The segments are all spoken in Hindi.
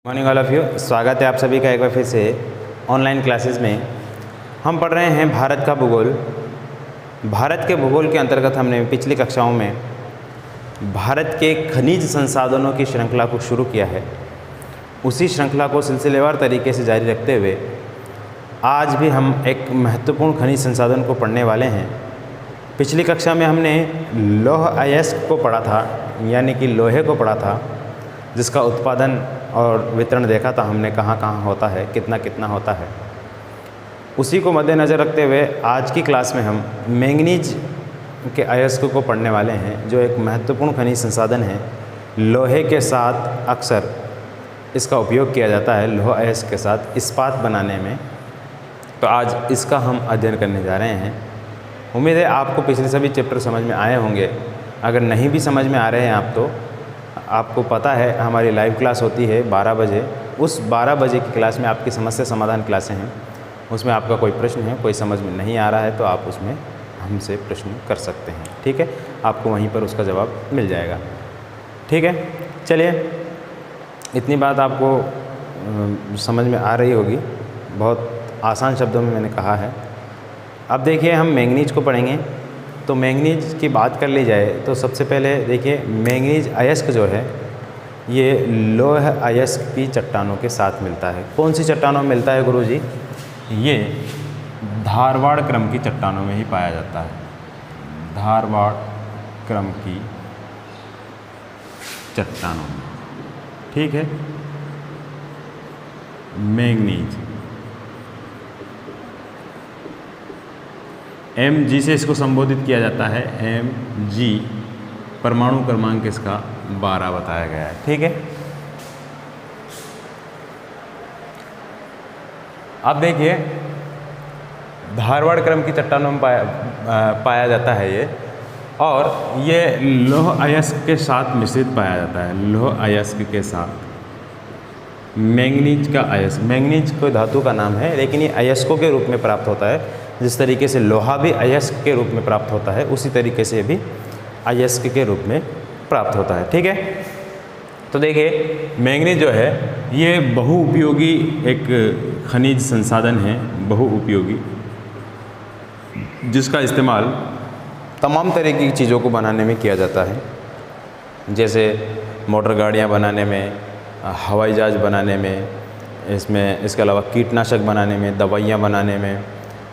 Morning all of you. स्वागत है आप सभी का एक बार फिर से ऑनलाइन क्लासेस में। हम पढ़ रहे हैं भारत का भूगोल। भारत के भूगोल के अंतर्गत हमने पिछली कक्षाओं में भारत के खनिज संसाधनों की श्रृंखला को शुरू किया है। उसी श्रृंखला को सिलसिलेवार तरीके से जारी रखते हुए आज भी हम एक महत्वपूर्ण खनिज संसाधन को पढ़ने वाले हैं। पिछली कक्षा में हमने लौह अयस्क को पढ़ा था, यानी कि लोहे को पढ़ा था, जिसका उत्पादन और वितरण देखा था हमने, कहाँ कहाँ होता है, कितना कितना होता है। उसी को मद्देनज़र रखते हुए आज की क्लास में हम मैंगनीज के अयस्क को पढ़ने वाले हैं, जो एक महत्वपूर्ण खनिज संसाधन है। लोहे के साथ अक्सर इसका उपयोग किया जाता है, लोह अयस्क के साथ इस्पात बनाने में। तो आज इसका हम अध्ययन करने जा रहे हैं। उम्मीद है आपको पिछले सभी चैप्टर समझ में आए होंगे। अगर नहीं भी समझ में आ रहे हैं आप, तो आपको पता है हमारी लाइव क्लास होती है 12 बजे। उस 12 बजे की क्लास में आपकी समस्या समाधान क्लासें हैं। उसमें आपका कोई प्रश्न है, कोई समझ में नहीं आ रहा है, तो आप उसमें हमसे प्रश्न कर सकते हैं। ठीक है, आपको वहीं पर उसका जवाब मिल जाएगा। ठीक है, चलिए, इतनी बात आपको समझ में आ रही होगी। बहुत आसान शब्दों में मैंने कहा है। अब देखिए, हम मैंगनीज को पढ़ेंगे। तो मैंगनीज की बात कर ली जाए तो सबसे पहले देखिए, मैंगनीज अयस्क जो है ये लौह अयस्क की चट्टानों के साथ मिलता है। कौन सी चट्टानों में मिलता है गुरुजी? ये धारवाड़ क्रम की चट्टानों में ही पाया जाता है। धारवाड़ क्रम की चट्टानों में, ठीक है। मैंगनीज Mg से इसको संबोधित किया जाता है। Mg परमाणु क्रमांक इसका 12 बताया गया है। ठीक है, अब देखिए, धारवाड़ क्रम की चट्टानों में पाया जाता है ये, और ये लौह अयस्क के साथ मिश्रित पाया जाता है। लौह अयस्क के साथ मैंगनीज का अयस्क, मैंगनीज कोई धातु का नाम है, लेकिन ये अयस्कों के रूप में प्राप्त होता है। जिस तरीके से लोहा भी अयस्क के रूप में प्राप्त होता है, उसी तरीके से भी अयस्क के रूप में प्राप्त होता है। ठीक है, तो देखिए, मैंगनीज जो है ये बहुउपयोगी एक खनिज संसाधन है, बहुउपयोगी, जिसका इस्तेमाल तमाम तरह की चीज़ों को बनाने में किया जाता है। जैसे मोटर गाड़ियाँ बनाने में, हवाई जहाज बनाने में, इसके अलावा कीटनाशक बनाने में, दवाइयाँ बनाने में,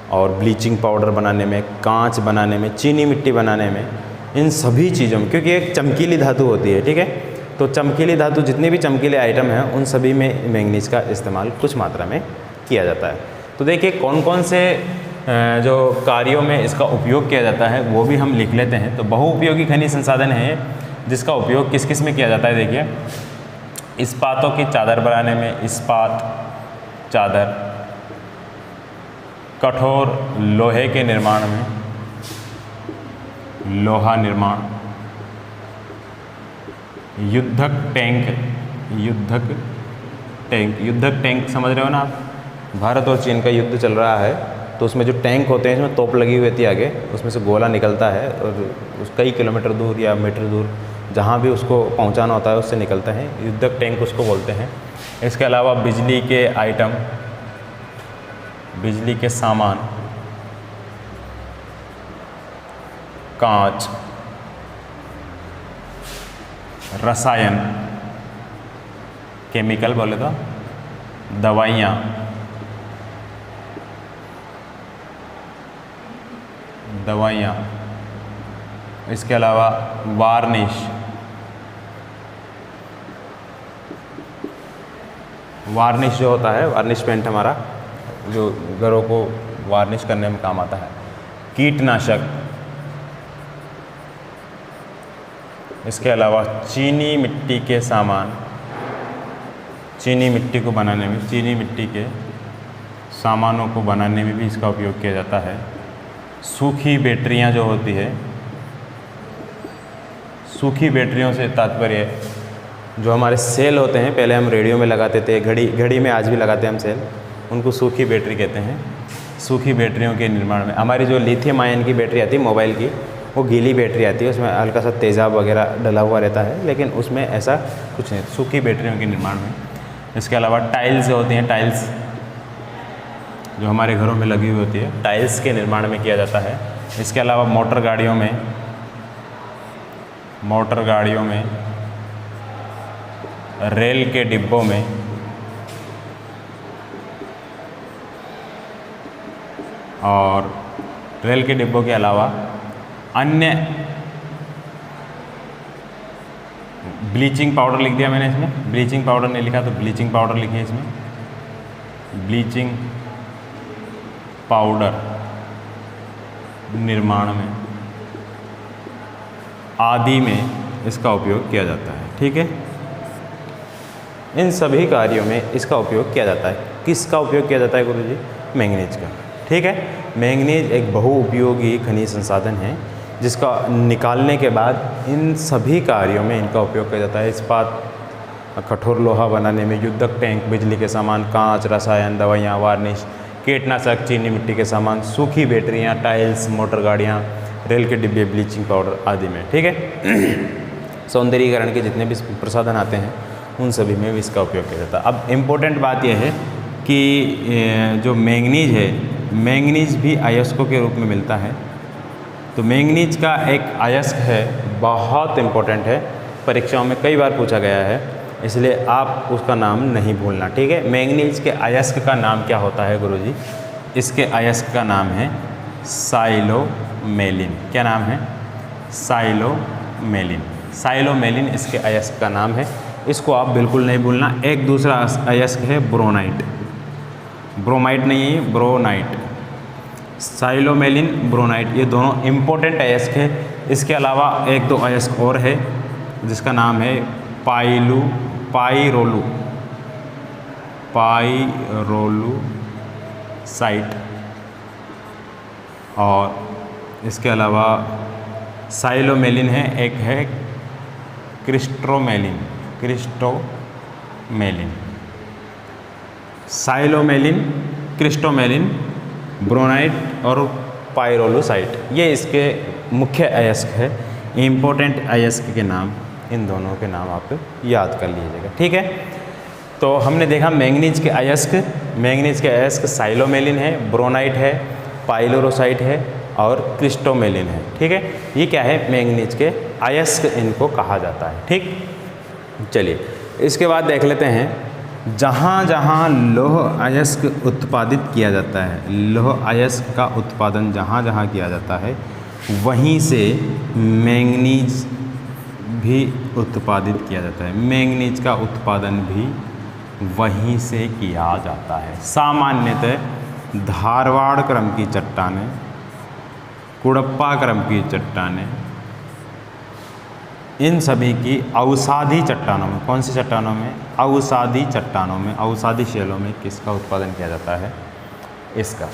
और ब्लीचिंग पाउडर बनाने में, कांच बनाने में, चीनी मिट्टी बनाने में, इन सभी चीज़ों में, क्योंकि एक चमकीली धातु होती है। ठीक है, तो चमकीली धातु, जितने भी चमकीले आइटम हैं, उन सभी में मैंगनीज का इस्तेमाल कुछ मात्रा में किया जाता है। तो देखिए, कौन कौन से जो कार्यों में इसका उपयोग किया जाता है वो भी हम लिख लेते हैं। तो बहुउपयोगी खनिज संसाधन है, जिसका उपयोग किस किस में किया जाता है। देखिए, इस्पातों की चादर बनाने में, इस्पात चादर, कठोर लोहे के निर्माण में, लोहा निर्माण, युद्धक टैंक, युद्धक टैंक समझ रहे हो ना आप? भारत और चीन का युद्ध चल रहा है, तो उसमें जो टैंक होते हैं, इसमें तोप लगी हुई होती है आगे, उसमें से गोला निकलता है और कई किलोमीटर दूर या मीटर दूर जहाँ भी उसको पहुँचाना होता है उससे निकलता है। युद्धक टैंक उसको बोलते हैं। इसके अलावा बिजली के आइटम, बिजली के सामान, कांच, रसायन, केमिकल बोले तो दवाइयाँ, इसके अलावा वार्निश, जो होता है, वार्निश पेंट हमारा जो घरों को वार्निश करने में काम आता है। कीटनाशक, इसके अलावा चीनी मिट्टी के सामान, चीनी मिट्टी को बनाने में, चीनी मिट्टी के सामानों को बनाने में भी इसका उपयोग किया जाता है। सूखी बैटरियां जो होती है, सूखी बैटरियों से तात्पर्य जो हमारे सेल होते हैं, पहले हम रेडियो में लगाते थे, घड़ी में आज भी लगाते हैं हम सेल, उनको सूखी बैटरी कहते हैं। सूखी बैटरियों के निर्माण में हमारी जो लिथियम आयन की बैटरी आती है मोबाइल की, वो गीली बैटरी आती है, उसमें हल्का सा तेज़ाब वगैरह डला हुआ रहता है, लेकिन उसमें ऐसा कुछ नहीं। सूखी बैटरियों के निर्माण में इसके अलावा टाइल्स जो होती हैं, टाइल्स जो हमारे घरों में लगी हुई होती है, टाइल्स के निर्माण में किया जाता है। इसके अलावा मोटर गाड़ियों में, रेल के डिब्बों में, और रेल के डिब्बों के अलावा अन्य, ब्लीचिंग पाउडर लिख दिया मैंने इसमें, ब्लीचिंग पाउडर नहीं लिखा तो ब्लीचिंग पाउडर लिखिए इसमें, ब्लीचिंग पाउडर निर्माण में आदि में इसका उपयोग किया जाता है। ठीक है, इन सभी कार्यों में इसका उपयोग किया जाता है। किसका उपयोग किया जाता है गुरुजी? मैंगनीज का। ठीक है, मैंगनीज एक बहुउपयोगी खनिज संसाधन है जिसका निकालने के बाद इन सभी कार्यों में इनका उपयोग किया जाता है। इस्पात, कठोर लोहा बनाने में, युद्धक टैंक, बिजली के सामान, कांच, रसायन, दवाइयाँ, वार्निश, कीटनाशक, चीनी मिट्टी के सामान, सूखी बैटरियाँ, टाइल्स, मोटर गाड़ियाँ, रेल के डिब्बे, ब्लीचिंग पाउडर आदि में। ठीक है, सौंदर्यीकरण के जितने भी प्रसाधन आते हैं उन सभी में भी इसका उपयोग किया जाता है। अब इम्पोर्टेंट बात यह है कि जो मैंगनीज है, मैंगनीज भी अयस्कों के रूप में मिलता है। तो मैंगनीज का एक अयस्क है, बहुत इम्पोर्टेंट है, परीक्षाओं में कई बार पूछा गया है, इसलिए आप उसका नाम नहीं भूलना। ठीक है, मैंगनीज के अयस्क का नाम क्या होता है गुरुजी? इसके अयस्क का नाम है साइलोमेलिन। क्या नाम है? साइलोमेलिन। साइलोमेलिन इसके अयस्क का नाम है, इसको आप बिल्कुल नहीं भूलना। एक दूसरा अयस्क है ब्रोनाइट, ब्रोमाइट नहीं है, ब्रोनाइट। साइलोमेलिन, ब्रोनाइट, ये दोनों इम्पोर्टेंट अयस्क है। इसके अलावा एक दो अयस्क और है जिसका नाम है पाइरोलू साइट, और इसके अलावा साइलोमेलिन है, एक है क्रिस्टोमेलिन। साइलोमेलिन, क्रिस्टोमेलिन, ब्रोनाइट और पाइरोलूसाइट, ये इसके मुख्य अयस्क है। इम्पोर्टेंट अयस्क के नाम, इन दोनों के नाम आप याद कर लीजिएगा। ठीक है, तो हमने देखा मैंगनीज के अयस्क साइलोमेलिन है, ब्रोनाइट है, पाइलोरोसाइट है और क्रिस्टोमेलिन है। ठीक है, ये क्या है? मैंगनीज के अयस्क इनको कहा जाता है। ठीक, चलिए इसके बाद देख लेते हैं जहाँ जहाँ लौह अयस्क उत्पादित किया जाता है, लौह अयस्क का उत्पादन जहाँ जहाँ किया जाता है वहीं से मैंगनीज भी उत्पादित किया जाता है। मैंगनीज का उत्पादन भी वहीं से किया जाता है। सामान्यतः धारवाड़ क्रम की चट्टानें, कुड़प्पा क्रम की चट्टानें, इन सभी की अवसादी चट्टानों में, कौन सी चट्टानों में? अवसादी चट्टानों में, अवसादी शैलों में किसका उत्पादन किया जाता है? इसका,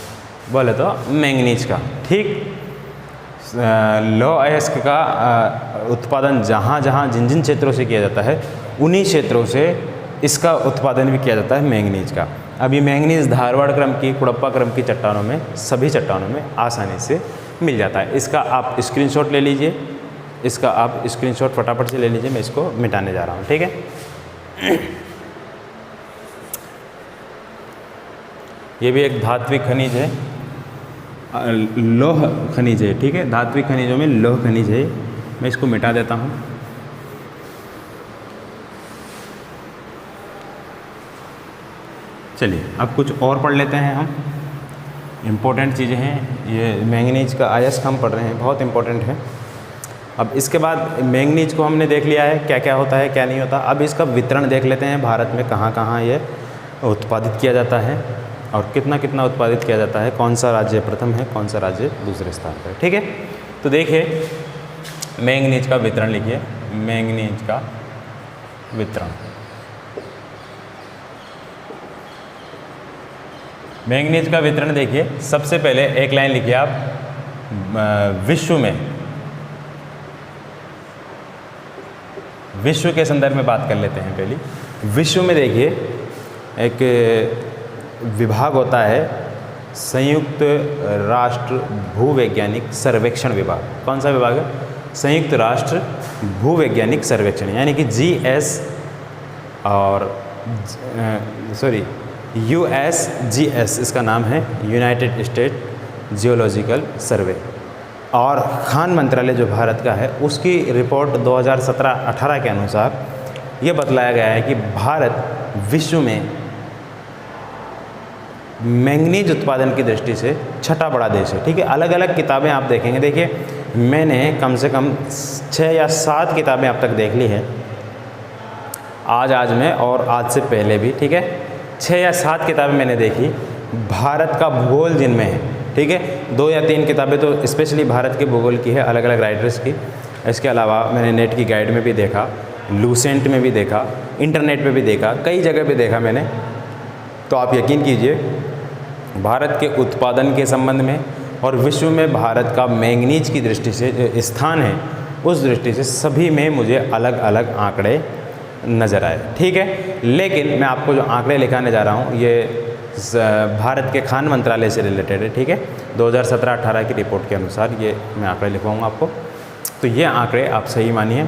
बोले तो मैंगनीज का। ठीक, लौह अयस्क का उत्पादन जहाँ जहाँ जिन जिन क्षेत्रों से किया जाता है उन्हीं क्षेत्रों से इसका उत्पादन भी किया जाता है मैंगनीज का। अभी मैंगनीज धारवाड़ क्रम की, कुड़प्पा क्रम की चट्टानों में, सभी चट्टानों में आसानी से मिल जाता है। इसका आप स्क्रीनशॉट ले लीजिए, इसका आप स्क्रीनशॉट फटाफट से ले लीजिए, मैं इसको मिटाने जा रहा हूँ। ठीक है, ये भी एक धात्विक खनिज है, लौह खनिज है। ठीक है, धात्विक खनिजों में लौह खनिज है। मैं इसको मिटा देता हूँ। चलिए अब कुछ और पढ़ लेते हैं हम, इम्पोर्टेंट चीज़ें हैं। ये मैंगनीज का अयस्क हम पढ़ रहे हैं, बहुत इम्पोर्टेंट है। अब इसके बाद मैंगनीज को हमने देख लिया है क्या क्या होता है, क्या नहीं होता। अब इसका वितरण देख लेते हैं, भारत में कहाँ कहाँ ये उत्पादित किया जाता है और कितना कितना उत्पादित किया जाता है, कौन सा राज्य प्रथम है, कौन सा राज्य दूसरे स्थान पर है। ठीक है, तो देखिए मैंगनीज का वितरण लिखिए, मैंगनीज का वितरण। मैंगनीज का वितरण देखिए, सबसे पहले एक लाइन लिखिए आप, विश्व के संदर्भ में बात कर लेते हैं। पहली विश्व में देखिए एक विभाग होता है संयुक्त राष्ट्र भूवैज्ञानिक सर्वेक्षण विभाग। कौन सा विभाग है? संयुक्त राष्ट्र भूवैज्ञानिक सर्वेक्षण, यानी कि GS, और USGS इसका नाम है, यूनाइटेड स्टेट जियोलॉजिकल सर्वे। और खान मंत्रालय जो भारत का है उसकी रिपोर्ट 2017-18 के अनुसार ये बतलाया गया है कि भारत विश्व में मैंगनीज उत्पादन की दृष्टि से छठा बड़ा देश है। ठीक है, अलग अलग किताबें आप देखेंगे, देखिए मैंने कम से कम 6 या 7 किताबें अब तक देख ली हैं, आज में और आज से पहले भी। ठीक है, 6 या 7 किताबें मैंने देखी भारत का भूगोल जिनमें है। ठीक है, 2 या 3 किताबें तो स्पेशली भारत के भूगोल की है, अलग अलग राइटर्स की। इसके अलावा मैंने नेट की गाइड में भी देखा, लूसेंट में भी देखा, इंटरनेट पे भी देखा, कई जगह पे देखा मैंने। तो आप यकीन कीजिए भारत के उत्पादन के संबंध में और विश्व में भारत का मैंगनीज की दृष्टि से जो स्थान है उस दृष्टि से सभी में मुझे अलग अलग आंकड़े नज़र आए। ठीक है, लेकिन मैं आपको जो आंकड़े लिखाने जा रहा हूँ ये भारत के खान मंत्रालय से रिलेटेड है। ठीक है, 2017-18 की रिपोर्ट के अनुसार ये मैं आंकड़े लिखवाऊँगा आपको। तो ये आंकड़े आप सही मानिए,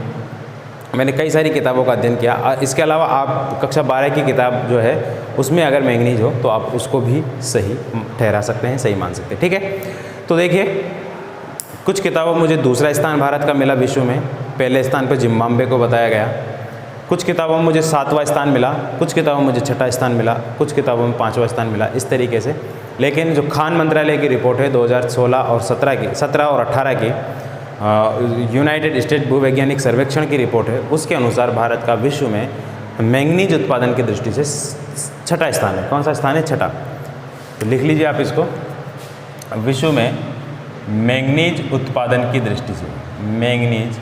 मैंने कई सारी किताबों का अध्ययन किया। इसके अलावा आप कक्षा 12 की किताब जो है उसमें अगर मैंगनीज हो तो आप उसको भी सही ठहरा सकते हैं, सही मान सकते हैं। ठीक है, तो देखिए कुछ किताबों में मुझे दूसरा स्थान भारत का मिला विश्व में, पहले स्थान पर जिम्बाब्वे को बताया गया। कुछ किताबों में मुझे 7वां स्थान मिला, कुछ किताबों में मुझे 6ठा स्थान मिला, कुछ किताबों में 5वां स्थान मिला, इस तरीके से। लेकिन जो खान मंत्रालय की रिपोर्ट है 2016 और 17 और 18 की यूनाइटेड स्टेट भूवैज्ञानिक सर्वेक्षण की रिपोर्ट है, उसके अनुसार भारत का विश्व में मैंगनीज उत्पादन की दृष्टि से 6ठा स्थान है। कौन सा स्थान है? 6ठा। तो लिख लीजिए आप इसको, विश्व में मैंगनीज उत्पादन की दृष्टि से, मैंगनीज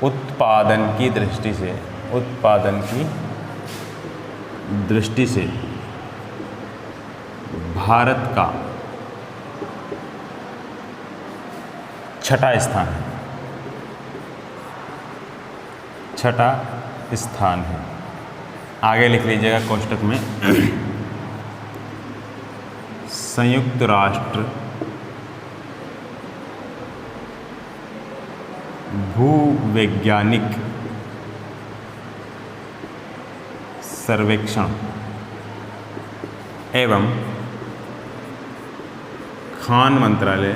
उत्पादन की दृष्टि से, उत्पादन की दृष्टि से भारत का 6ठा स्थान है, 6ठा स्थान है। आगे लिख लीजिएगा कोष्टक में संयुक्त राष्ट्र भूवैज्ञानिक सर्वेक्षण एवं खान मंत्रालय,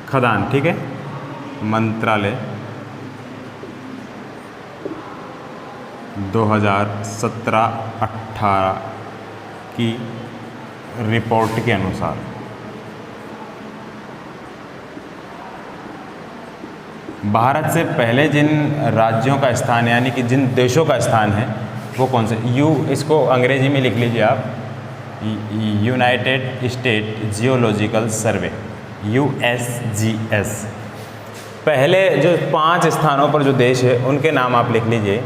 खदान, ठीक है, मंत्रालय 2017-18 की रिपोर्ट के अनुसार भारत से पहले जिन राज्यों का स्थान यानी कि जिन देशों का स्थान है वो कौन से, इसको अंग्रेजी में लिख लीजिए आप, यूनाइटेड स्टेट जियोलॉजिकल सर्वे, USGS। पहले जो 5 स्थानों पर जो देश है उनके नाम आप लिख लीजिए।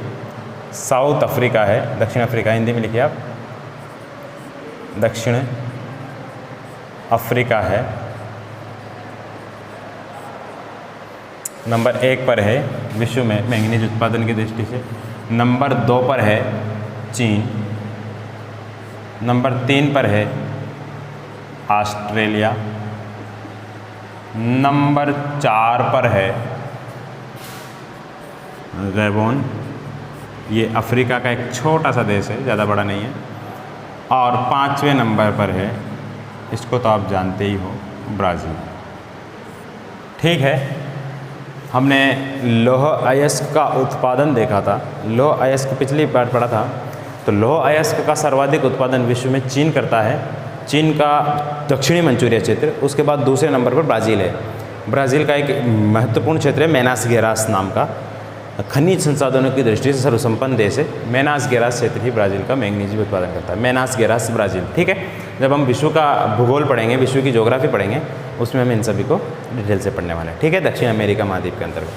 साउथ अफ्रीका है, दक्षिण अफ्रीका, हिंदी में लिखिए आप, दक्षिण अफ्रीका है। नंबर 1 पर है विश्व में मैंगनीज उत्पादन की दृष्टि से। नंबर 2 पर है चीन। नंबर 3 पर है ऑस्ट्रेलिया। नंबर 4 पर है गैबोन, ये अफ्रीका का एक छोटा सा देश है, ज़्यादा बड़ा नहीं है। और 5वें नंबर पर है, इसको तो आप जानते ही हो, ब्राज़ील। ठीक है, हमने लौह अयस्क का उत्पादन देखा था, लौह अयस्क पिछली बार पढ़ा था। तो लौह अयस्क का सर्वाधिक उत्पादन विश्व में चीन करता है, चीन का दक्षिणी मंचूरिया क्षेत्र। उसके बाद दूसरे नंबर पर ब्राज़ील है। ब्राज़ील का एक महत्वपूर्ण क्षेत्र है मेनास गेरास नाम का, खनिज संसाधनों की दृष्टि से सर्वसंपन्न देश है। मेनास गेरास क्षेत्र ही ब्राज़ील का मैंगनीज उत्पादन करता है, मेनास गेरास ब्राज़ील। ठीक है, जब हम विश्व का भूगोल पढ़ेंगे, विश्व की ज्योग्राफी पढ़ेंगे, उसमें हम इन सभी को डिटेल से पढ़ने वाले हैं। ठीक है, दक्षिण अमेरिका महाद्वीप के अंतर्गत।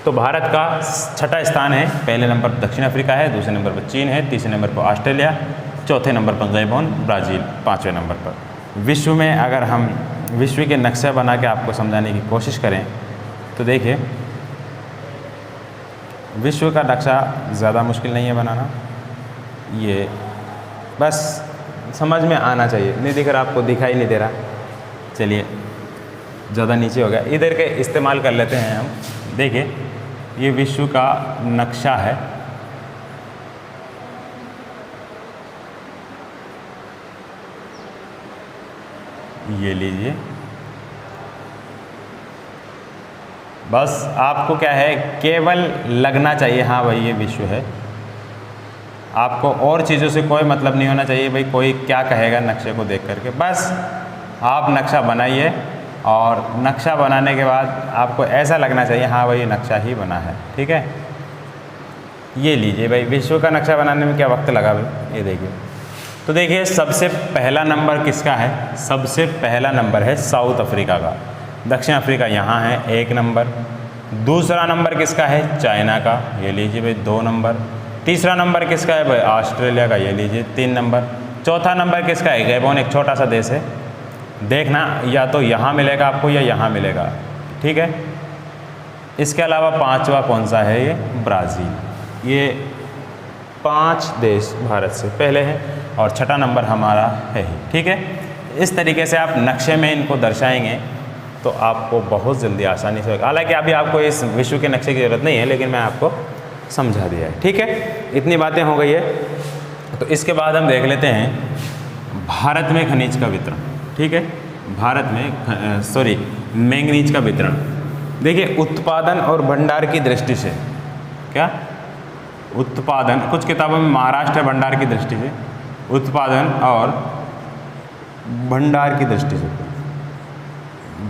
तो भारत का 6ठा स्थान है, पहले नंबर पर दक्षिण अफ्रीका है, दूसरे नंबर पर चीन है, तीसरे नंबर पर ऑस्ट्रेलिया, चौथे नंबर पर गैबोन, ब्राज़ील 5वें नंबर पर। विश्व में अगर हम विश्व के नक्शा बना के आपको समझाने की कोशिश करें तो देखिए, विश्व का नक्शा ज़्यादा मुश्किल नहीं है बनाना, ये बस समझ में आना चाहिए। नहीं दिख रहा आपको, दिखाई नहीं दे रहा, चलिए ज़्यादा नीचे हो गया, इधर के इस्तेमाल कर लेते हैं हम। देखिए ये विश्व का नक्शा है। ये लीजिए, बस आपको क्या है, केवल लगना चाहिए हाँ भाई ये विश्व है। आपको और चीज़ों से कोई मतलब नहीं होना चाहिए भाई कोई क्या कहेगा नक्शे को देख करके। बस आप नक्शा बनाइए और नक्शा बनाने के बाद आपको ऐसा लगना चाहिए हाँ भाई ये नक्शा ही बना है। ठीक है, ये लीजिए भाई, विश्व का नक्शा बनाने में क्या वक्त लगा भाई, ये देखिए। तो देखिए सबसे पहला नंबर किसका है, सबसे पहला नंबर है साउथ अफ्रीका का। दक्षिण अफ्रीका यहाँ है 1 नंबर। दूसरा नंबर किसका है, चाइना का, ये लीजिए भाई 2 नंबर। तीसरा नंबर किसका है भाई, ऑस्ट्रेलिया का, ये लीजिए 3 नंबर। चौथा नंबर किसका है, गैबोन, एक छोटा सा देश है। देखना या तो यहाँ मिलेगा आपको या यहाँ मिलेगा। ठीक है, इसके अलावा 5वां कौन सा है, ये ब्राज़ील। ये 5 देश भारत से पहले हैं और छठा नंबर हमारा है ही। ठीक है, इस तरीके से आप नक्शे में इनको दर्शाएंगे तो आपको बहुत जल्दी आसानी से होगा। हालांकि अभी आपको इस विश्व के नक्शे की ज़रूरत नहीं है, लेकिन मैं आपको समझा दिया है। ठीक है, इतनी बातें हो गई है। तो इसके बाद हम देख लेते हैं भारत में खनिज का वितरण। ठीक है, भारत में मैंगनीज का वितरण। देखिए उत्पादन और भंडार की दृष्टि से, क्या उत्पादन, कुछ किताबों में महाराष्ट्र भंडार की दृष्टि से, उत्पादन और भंडार की दृष्टि से,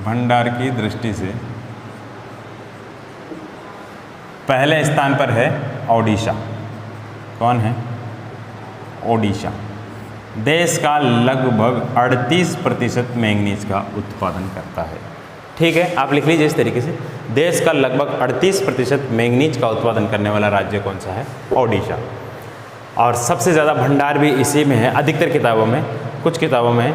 भंडार की दृष्टि से पहले स्थान पर है ओडिशा। कौन है, ओडिशा। देश का लगभग 38% मैंगनीज का उत्पादन करता है। ठीक है, आप लिख लीजिए इस तरीके से, देश का लगभग 38% मैंगनीज का उत्पादन करने वाला राज्य कौन सा है, ओडिशा। और सबसे ज़्यादा भंडार भी इसी में है। अधिकतर किताबों में, कुछ किताबों में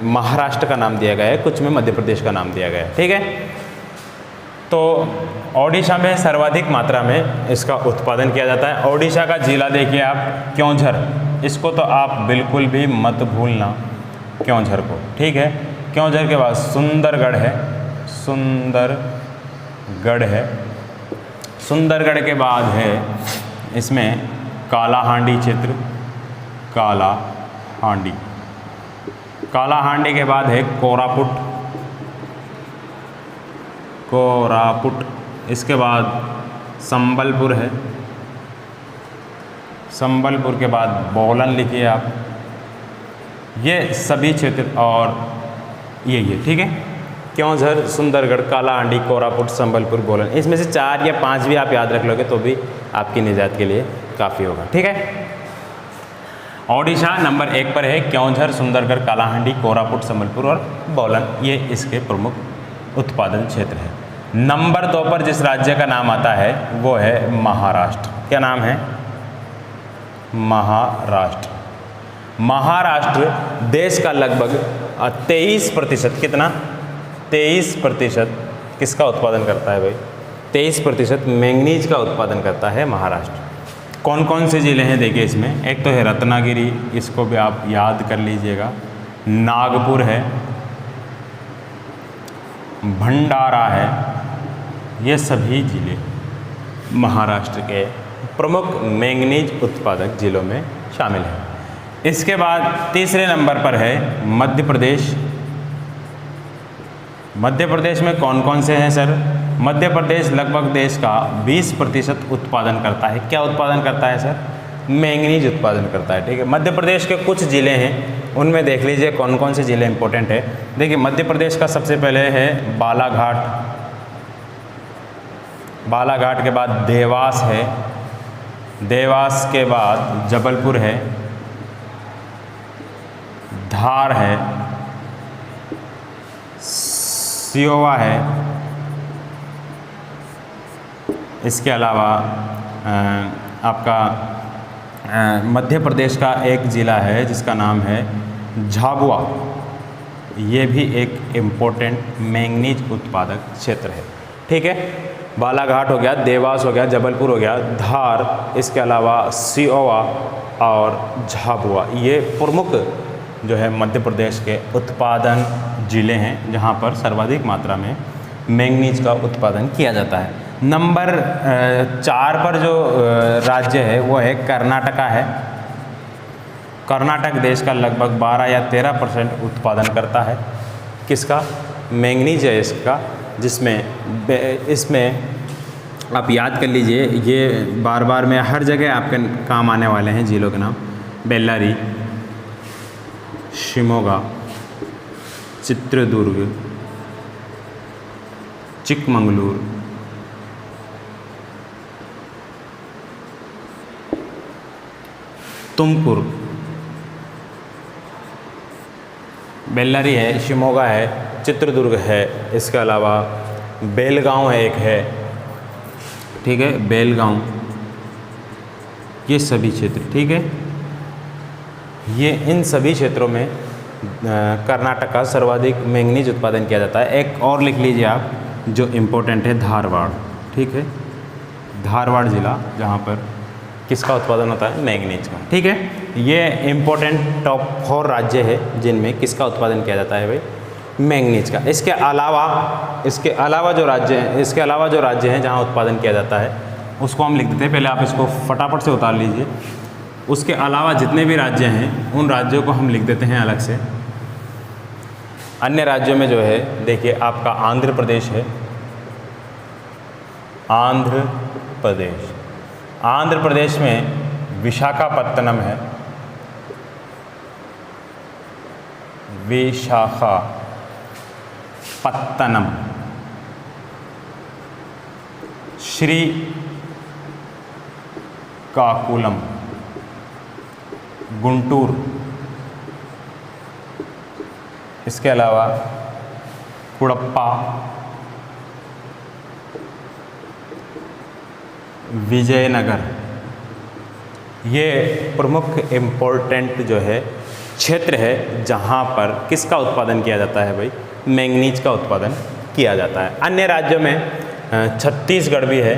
महाराष्ट्र का नाम दिया गया है, कुछ में मध्य प्रदेश का नाम दिया गया है। ठीक है, तो ओडिशा में सर्वाधिक मात्रा में इसका उत्पादन किया जाता है। ओडिशा का जिला देखिए आप, क्योंझर, इसको तो आप बिल्कुल भी मत भूलना, क्योंझर को। ठीक है, क्योंझर के बाद सुंदरगढ़ है, सुंदरगढ़ है। सुंदरगढ़ के बाद है इसमें कालाहांडी क्षेत्र, कालाहांडी। कालाहांडी के बाद है कोरापुट, कोरापुट। इसके बाद संबलपुर है, संबलपुर के बाद बोलन लिखिए आप। ये सभी क्षेत्र और ये ठीक है, क्योंझर, सुंदरगढ़, कालाहांडी, कोरापुट, संबलपुर, बोलन, इसमें से 4 या 5 भी आप याद रख लोगे तो भी आपकी निजात के लिए काफ़ी होगा। ठीक है, ओडिशा नंबर 1 पर है, क्योंझर, सुंदरगढ़, कालाहांडी, कोरापुट, संबलपुर और बोलन, ये इसके प्रमुख उत्पादन क्षेत्र है। नंबर 2 पर जिस राज्य का नाम आता है वो है महाराष्ट्र। क्या नाम है, महाराष्ट्र। महाराष्ट्र देश का लगभग 23%, कितना, 23% किसका उत्पादन करता है भाई, 23% मैंगनीज का उत्पादन करता है महाराष्ट्र। कौन कौन से ज़िले हैं देखिए इसमें, एक तो है रत्नागिरी, इसको भी आप याद कर लीजिएगा, नागपुर है, भंडारा है, ये सभी ज़िले महाराष्ट्र के प्रमुख मैंगनीज उत्पादक जिलों में शामिल हैं। इसके बाद तीसरे नंबर पर है मध्य प्रदेश। मध्य प्रदेश में कौन कौन से हैं सर, मध्य प्रदेश लगभग देश का 20% उत्पादन करता है। क्या उत्पादन करता है सर, मैंगनीज उत्पादन करता है। ठीक है, मध्य प्रदेश के कुछ ज़िले हैं, उनमें देख लीजिए कौन कौन से ज़िले इंपॉर्टेंट है। देखिए मध्य प्रदेश का सबसे पहले है बालाघाट, बालाघाट के बाद देवास है, देवास के बाद जबलपुर है, धार है, सियोवा है। इसके अलावा आपका मध्य प्रदेश का एक ज़िला है जिसका नाम है झाबुआ, ये भी एक इम्पोर्टेंट मैंगनीज उत्पादक क्षेत्र है। ठीक है, बालाघाट हो गया, देवास हो गया, जबलपुर हो गया, धार, इसके अलावा सियोवा और झाबुआ, ये प्रमुख जो है मध्य प्रदेश के उत्पादन ज़िले हैं जहाँ पर सर्वाधिक मात्रा में मैंगनीज का उत्पादन किया जाता है। नंबर 4 पर जो राज्य है वो है कर्नाटका है। कर्नाटक देश का लगभग 12 या 13% उत्पादन करता है। किसका? मैंगनीज है इसका, जिसमें इसमें आप याद कर लीजिए, ये बार बार में हर जगह आपके काम आने वाले हैं जिलों के नाम। बेल्लारी, शिमोगा, चित्रदुर्ग, चिकमंगलूर, तुमकुर, बेल्लारी है, शिमोगा है, चित्रदुर्ग है, इसके अलावा बेलगांव है, एक है, ठीक है, बेलगांव, ये सभी क्षेत्र, ठीक है, ये इन सभी क्षेत्रों में कर्नाटक का सर्वाधिक मैंगनीज उत्पादन किया जाता है। एक और लिख लीजिए आप जो इम्पोर्टेंट है, धारवाड़, ठीक है, धारवाड़ ज़िला, जहाँ पर किसका उत्पादन होता है? मैंगनीज का, ठीक है। ये इम्पोर्टेंट टॉप 4 राज्य है जिनमें किसका उत्पादन किया जाता है भाई? मैंगनीज का। इसके अलावा जो राज्य हैं जहाँ उत्पादन किया जाता है उसको हम लिख देते हैं। पहले आप इसको फटाफट से उतार लीजिए। उसके अलावा जितने भी राज्य हैं उन राज्यों को हम लिख देते हैं अलग से। अन्य राज्यों में जो है, देखिए आपका आंध्र प्रदेश है, आंध्र प्रदेश में विशाखापत्तनम है, विशाखापत्तनम, श्रीकाकुलम, गुंटूर, इसके अलावा कुड़प्पा, विजयनगर, ये प्रमुख इम्पोर्टेंट जो है क्षेत्र है जहाँ पर किसका उत्पादन किया जाता है भाई? मैंगनीज का उत्पादन किया जाता है। अन्य राज्यों में छत्तीसगढ़ भी है,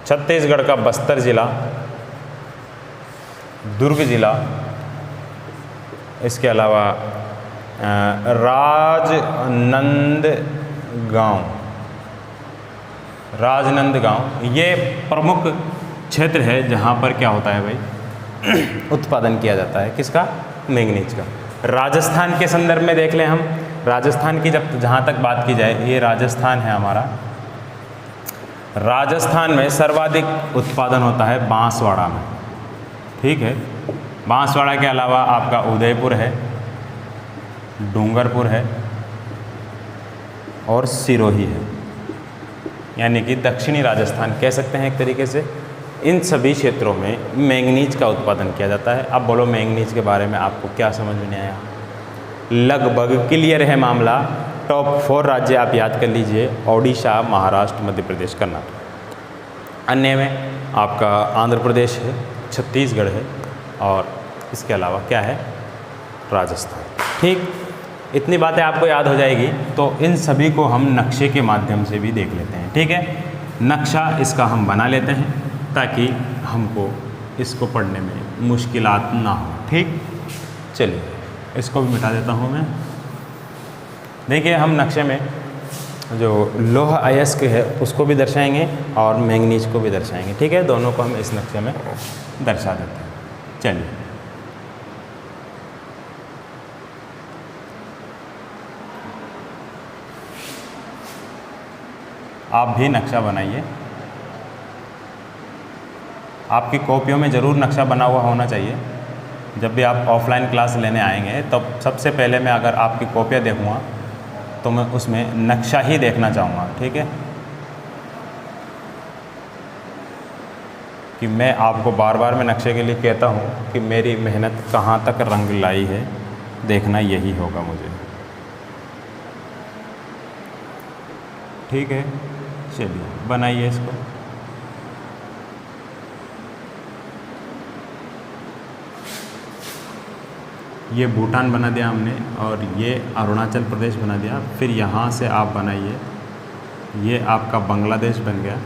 छत्तीसगढ़ का बस्तर जिला, दुर्ग जिला, इसके अलावा राजनांदगांव, ये प्रमुख क्षेत्र है जहाँ पर क्या होता है भाई? उत्पादन किया जाता है किसका? मैंगनीज का। राजस्थान के संदर्भ में देख लें हम, राजस्थान की जहाँ तक बात की जाए, ये राजस्थान है हमारा। राजस्थान में सर्वाधिक उत्पादन होता है बांसवाड़ा में, ठीक है। बांसवाड़ा के अलावा आपका उदयपुर है, डूंगरपुर है और सिरोही है, यानी कि दक्षिणी राजस्थान कह सकते हैं एक तरीके से। इन सभी क्षेत्रों में मैंगनीज का उत्पादन किया जाता है। अब बोलो मैंगनीज के बारे में आपको क्या समझ में नहीं आया? लगभग क्लियर है मामला। टॉप 4 राज्य आप याद कर लीजिए, ओडिशा, महाराष्ट्र, मध्य प्रदेश, कर्नाटक। अन्य में आपका आंध्र प्रदेश है, छत्तीसगढ़ है और इसके अलावा क्या है? राजस्थान, ठीक। इतनी बातें आपको याद हो जाएगी। तो इन सभी को हम नक्शे के माध्यम से भी देख लेते हैं, ठीक है। नक्शा इसका हम बना लेते हैं ताकि हमको इसको पढ़ने में मुश्किलात ना हो, ठीक। चलिए इसको भी मिटा देता हूँ मैं। देखिए हम नक्शे में जो लौह अयस्क है उसको भी दर्शाएंगे और मैंगनीज को भी दर्शाएंगे, ठीक है। दोनों को हम इस नक्शे में दर्शा देते हैं। चलिए आप भी नक्शा बनाइए। आपकी कॉपियों में ज़रूर नक्शा बना हुआ होना चाहिए। जब भी आप ऑफलाइन क्लास लेने आएंगे तब सबसे पहले मैं अगर आपकी कॉपियाँ देखूँगा तो मैं उसमें नक्शा ही देखना चाहूँगा, ठीक है। कि मैं आपको बार बार मैं नक्शे के लिए कहता हूँ कि मेरी मेहनत कहाँ तक रंग लाई है, देखना यही होगा मुझे, ठीक है। चलिए बनाइए इसको। ये भूटान बना दिया हमने और ये अरुणाचल प्रदेश बना दिया। फिर यहाँ से आप बनाइए, ये आपका बांग्लादेश बन गया,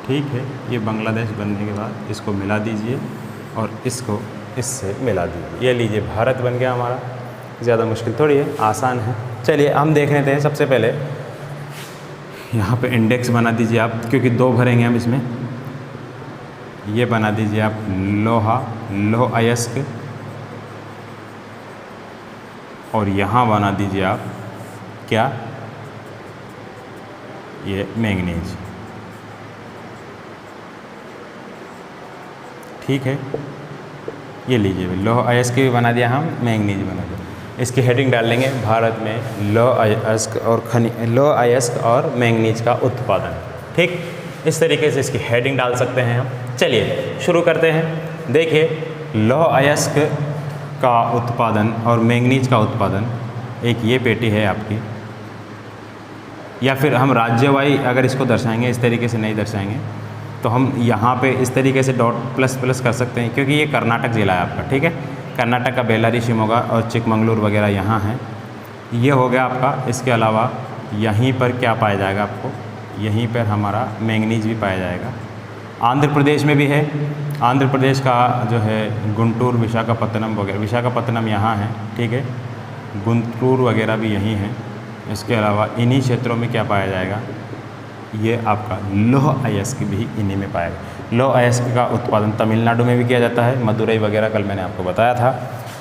ठीक है। ये बांग्लादेश बनने के बाद इसको मिला दीजिए और इसको इससे मिला दीजिए। ये लीजिए भारत बन गया हमारा। ज़्यादा मुश्किल थोड़ी है, आसान है। चलिए हम देख लेते हैं। सबसे पहले यहाँ पे इंडेक्स बना दीजिए आप, क्योंकि 2 भरेंगे हम इसमें। ये बना दीजिए आप लौह अयस्क, और यहाँ बना दीजिए आप क्या, ये मैंगनीज। ठीक है, ये लीजिए, लौह अयस्क भी बना दिया हम, मैंगनीज बना दिया। इसकी हेडिंग डाल लेंगे, भारत में लौह अयस्क और मैंगनीज का उत्पादन। ठीक, इस तरीके से इसकी हेडिंग डाल सकते हैं हम। चलिए शुरू करते हैं। देखिए, लौह अयस्क का उत्पादन और मैंगनीज का उत्पादन, एक ये पेटी है आपकी, या फिर हम राज्यवाई अगर इसको दर्शाएंगे, इस तरीके से नहीं दर्शाएंगे तो हम यहाँ पे इस तरीके से डॉट प्लस प्लस कर सकते हैं, क्योंकि ये कर्नाटक ज़िला है आपका। ठीक है, कर्नाटक का बेल्लारी, शिमोगा और चिकमंगलुरु वगैरह यहाँ है। ये हो गया आपका। इसके अलावा यहीं पर क्या पाया जाएगा आपको, यहीं पर हमारा मैंगनीज भी पाया जाएगा। आंध्र प्रदेश में भी है। आंध्र प्रदेश का जो है गुंटूर, विशाखापत्तनम वगैरह, विशाखापत्तनम यहाँ है। ठीक है, गुंटूर वगैरह भी यहीं है। इसके अलावा इन्हीं क्षेत्रों में क्या पाया जाएगा, ये आपका लौह अयस्क भी इन्हीं में पाया जाएगा। लौह अयस्क का उत्पादन तमिलनाडु में भी किया जाता है, मदुरई वगैरह कल मैंने आपको बताया था।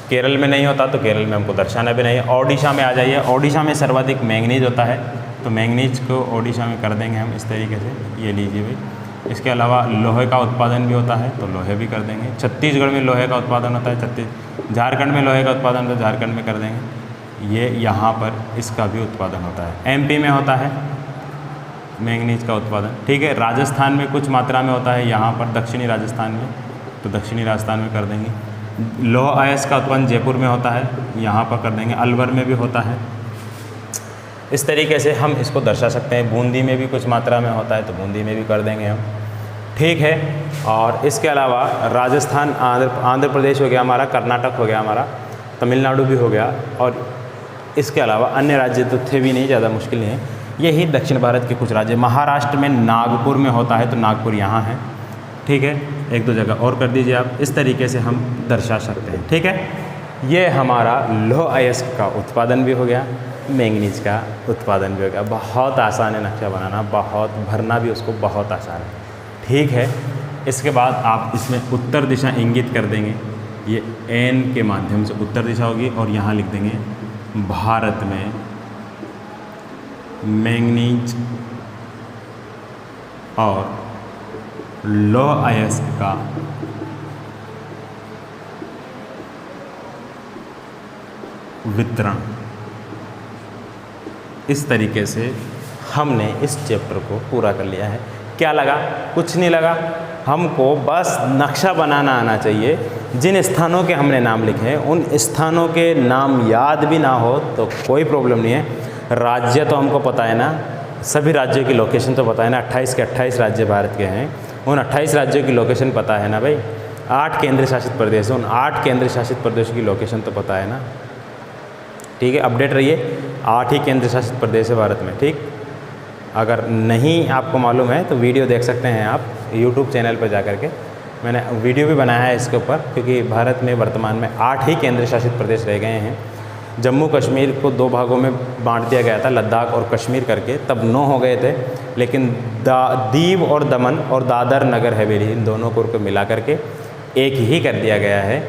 केरल में नहीं होता, तो केरल में हमको दर्शाना भी नहीं है। ओडिशा में आ जाइए, ओडिशा में सर्वाधिक मैंगनीज होता है, तो मैंगनीज को ओडिशा में कर देंगे हम इस तरीके से। ये लीजिए भाई। इसके अलावा लोहे का उत्पादन भी होता है, तो लोहे भी कर देंगे। छत्तीसगढ़ में लोहे का उत्पादन होता है, झारखंड में लोहे का उत्पादन होता है, झारखंड में कर देंगे। ये यहाँ पर इसका भी उत्पादन होता है। एमपी में होता है मैंगनीज का उत्पादन। ठीक है, राजस्थान में कुछ मात्रा में होता है, यहाँ पर दक्षिणी राजस्थान में, तो दक्षिणी राजस्थान में कर देंगे। लौह अयस्क का उत्पादन जयपुर में होता है, यहाँ पर कर देंगे। अलवर में भी होता है। इस तरीके से हम इसको दर्शा सकते हैं। बूंदी में भी कुछ मात्रा में होता है, तो बूंदी में भी कर देंगे हम। ठीक है, और इसके अलावा राजस्थान, आंध्र प्रदेश हो गया हमारा, कर्नाटक हो गया हमारा, तमिलनाडु भी हो गया, और इसके अलावा अन्य राज्य तो थे भी नहीं, ज़्यादा मुश्किल नहीं है। यही दक्षिण भारत के कुछ राज्य। महाराष्ट्र में नागपुर में होता है, तो नागपुर यहाँ है। ठीक है, 1-2 जगह और कर दीजिए आप। इस तरीके से हम दर्शा सकते हैं। ठीक है, ये हमारा लौह अयस्क का उत्पादन भी हो गया, मैंगनीज का उत्पादन भी हो गया। बहुत आसान है नक्शा बनाना, बहुत भरना भी उसको बहुत आसान है। ठीक है, इसके बाद आप इसमें उत्तर दिशा इंगित कर देंगे। ये एन के माध्यम से उत्तर दिशा होगी, और यहाँ लिख देंगे भारत में मैंगनीज और लौह अयस्क का वितरण। इस तरीके से हमने इस चैप्टर को पूरा कर लिया है। क्या लगा? कुछ नहीं लगा। हमको बस नक्शा बनाना आना चाहिए। जिन स्थानों के हमने नाम लिखे हैं उन स्थानों के नाम याद भी ना हो तो कोई प्रॉब्लम नहीं है। राज्य तो हमको पता है ना, सभी राज्यों की लोकेशन तो पता है ना। 28 के 28 राज्य भारत के हैं, उन 28 राज्यों की लोकेशन पता है ना भाई। 8 केंद्र शासित प्रदेश हैं, उन 8 केंद्र शासित प्रदेशों की लोकेशन तो पता है ना। ठीक है, अपडेट रहिए। 8 ही केंद्र शासित प्रदेश है भारत में। ठीक, अगर नहीं आपको मालूम है तो वीडियो देख सकते हैं आप यूट्यूब चैनल पर जाकर के। मैंने वीडियो भी बनाया है इसके ऊपर, क्योंकि भारत में वर्तमान में 8 ही केंद्र शासित प्रदेश रह गए हैं। जम्मू कश्मीर को 2 भागों में बांट दिया गया था, लद्दाख और कश्मीर करके, तब 9 हो गए थे। लेकिन दीव और दमन और दादर नगर हवेली, इन दोनों को मिला करके एक ही कर दिया गया है।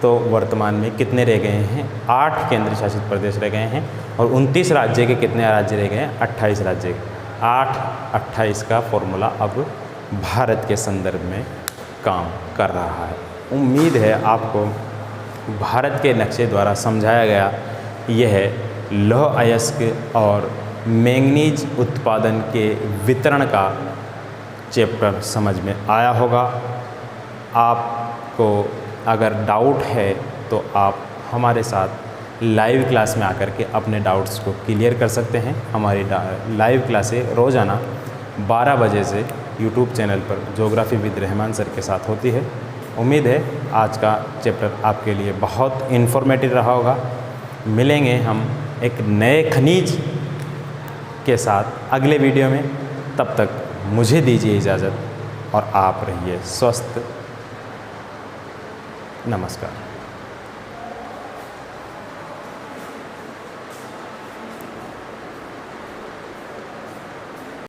तो वर्तमान में कितने रह गए हैं? 8 केंद्र शासित प्रदेश रह गए हैं। और 29 राज्य के कितने राज्य रह गए हैं? 28 राज्य के। 8-28 का फॉर्मूला अब भारत के संदर्भ में काम कर रहा है। उम्मीद है आपको भारत के नक्शे द्वारा समझाया गया यह लौह अयस्क और मैंगनीज उत्पादन के वितरण का चैप्टर समझ में आया होगा। आपको अगर डाउट है तो आप हमारे साथ लाइव क्लास में आकर के अपने डाउट्स को क्लियर कर सकते हैं। हमारी लाइव क्लासें रोज़ाना 12 बजे से यूट्यूब चैनल पर ज्योग्राफी विद रहमान सर के साथ होती है। उम्मीद है आज का चैप्टर आपके लिए बहुत इन्फॉर्मेटिव रहा होगा। मिलेंगे हम एक नए खनिज के साथ अगले वीडियो में। तब तक मुझे दीजिए इजाज़त और आप रहिए स्वस्थ। नमस्कार।